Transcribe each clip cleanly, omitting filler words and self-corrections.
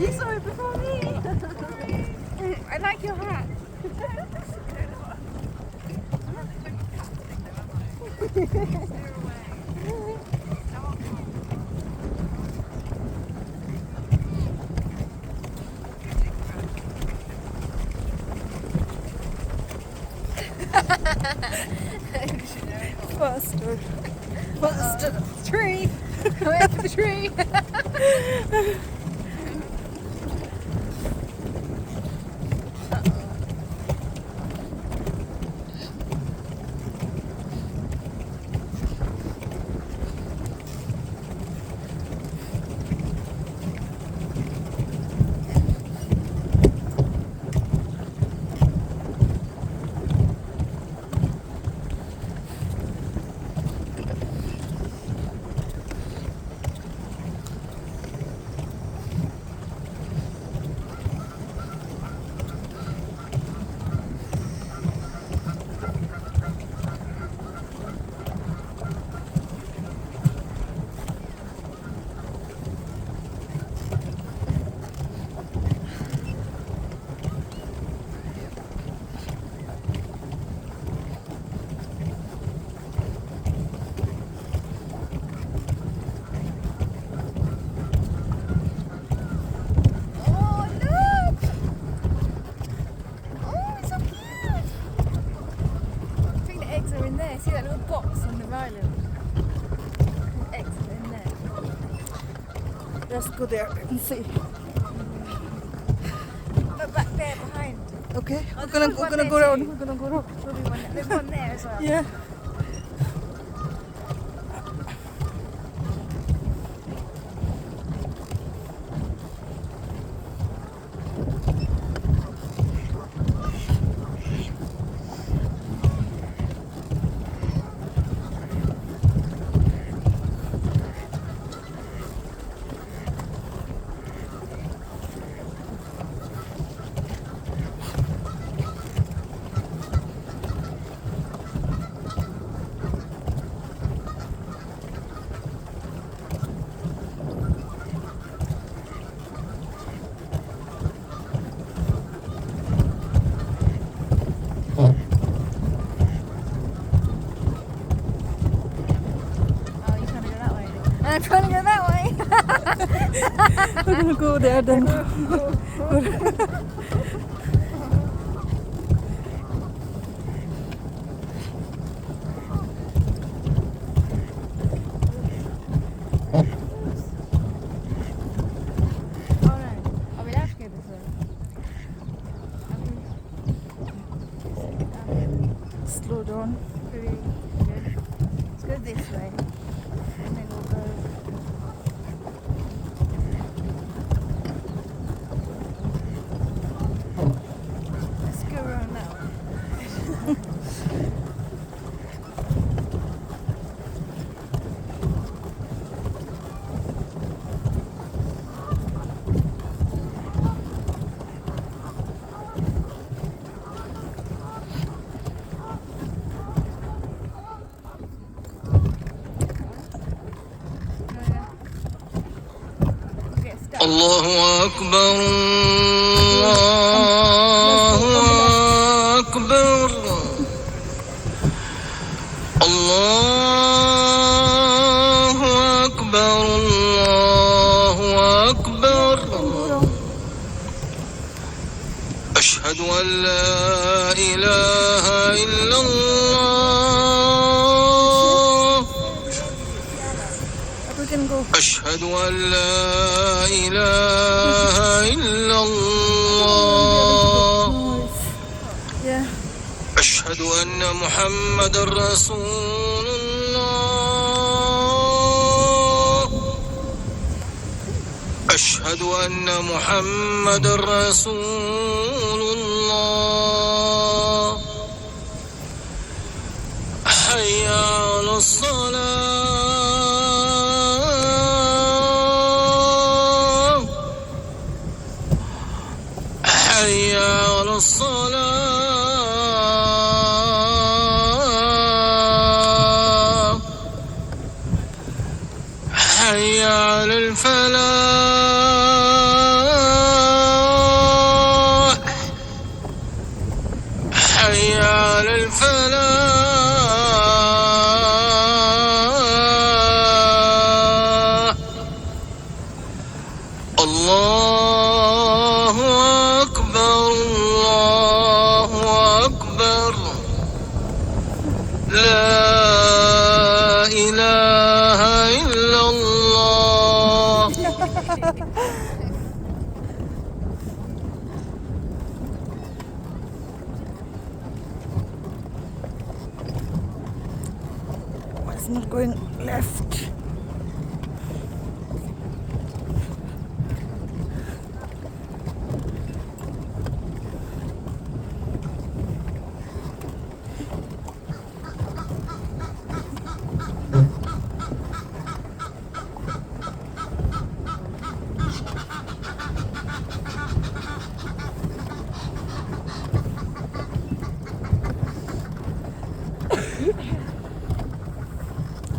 You saw it before me. I like your hat. Faster. Faster. Tree. Wait for the tree. See that little box on the island? Eggs are in there. Let's go there and see. Look back there behind. Okay, Oh, we're gonna go around. We're gonna go around. There's one there as well. Yeah. I'm trying to go that way. We're gonna go there then. Slow down. Pretty good. Let's go this way. And then we'll go. Let's go around that way. الله أكبر الله أكبر الله أكبر الله أكبر أشهد أن لا إله إلا الله أشهد أن لا إله إلا الله أشهد أن محمد رسول الله أشهد أن محمد رسول الله حي على الصلاة حي على الصلاة حي على الفلاح not going left.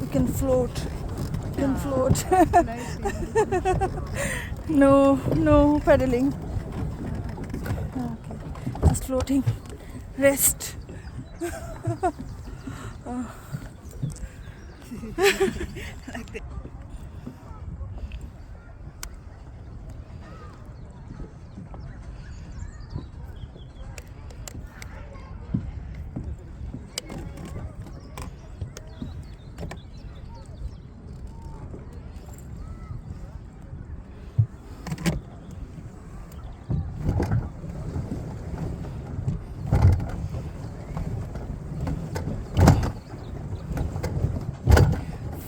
You can float. You can float. No, No paddling. Okay, just floating. Rest.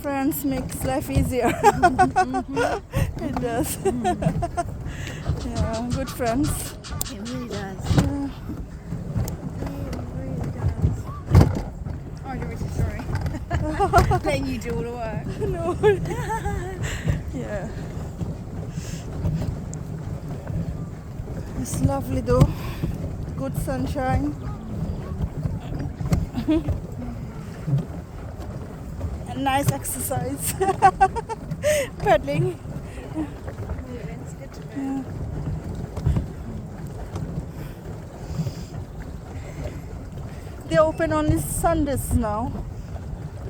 France makes life easier. It does. Yeah, good friends. it really does. Yeah. It really does. Oh, I'm really sorry. Letting you do all the work. No. Yeah. It's lovely though. Good sunshine. And nice exercise. Paddling. It's good to know. Yeah. They open only Sundays now.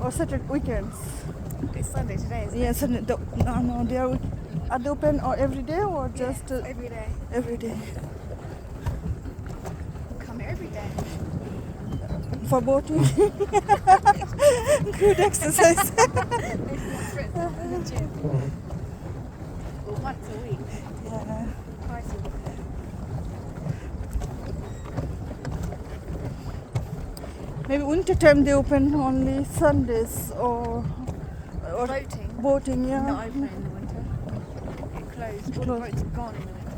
Or Saturday weekends. It's Sunday today, isn't Yes, and no, they are they open or every day or it? just Yeah, every day. every day Come here every day. for boating? Good exercise. Maybe once in the gym. Or once a week. Yeah. Twice a week. Maybe winter time they open only Sundays or Boating. boating. Yeah. Not open in the winter. It closed. All the Closed. boats are gone in the winter.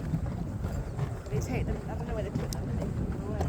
They take them. I don't know where they put them. But they put them away.